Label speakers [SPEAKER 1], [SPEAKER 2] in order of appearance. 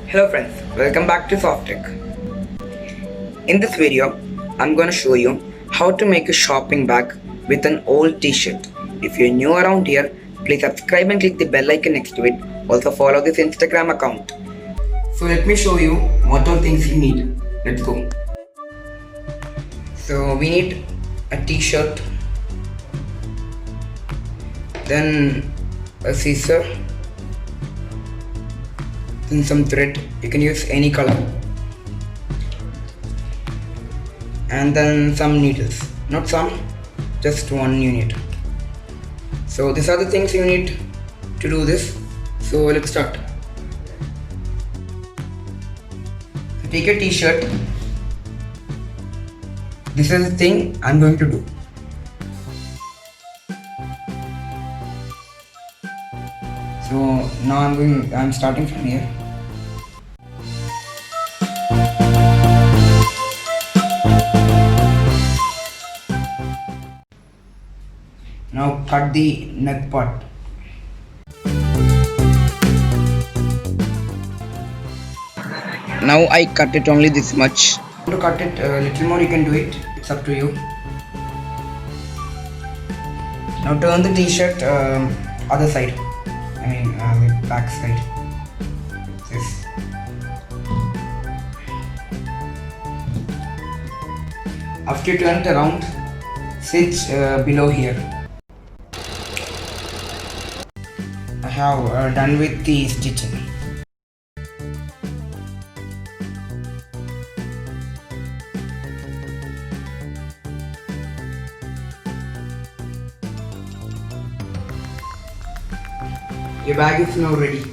[SPEAKER 1] Hello friends, welcome back to Softtech. In this video, I'm going to show you how to make a shopping bag with an old t-shirt. If you're new around here, please subscribe and click the bell icon next to it. Also follow this Instagram account. So let me show you what all things you need. Let's go. So we need a t-shirt, then a scissor, then some thread. You can use any color, and then some needles. Not some, just one unit. So these are the things you need to do this. So let's start. So take a t-shirt. This is the thing I'm going to do. So now I'm starting from here. Now cut the neck part. Now I cut it only this much. To cut it a little more, you can do it. It's up to you. Now turn the t-shirt other side. The back side. This. After you turn it around, stitch below here. I have done with the stitching. Your bag is now ready.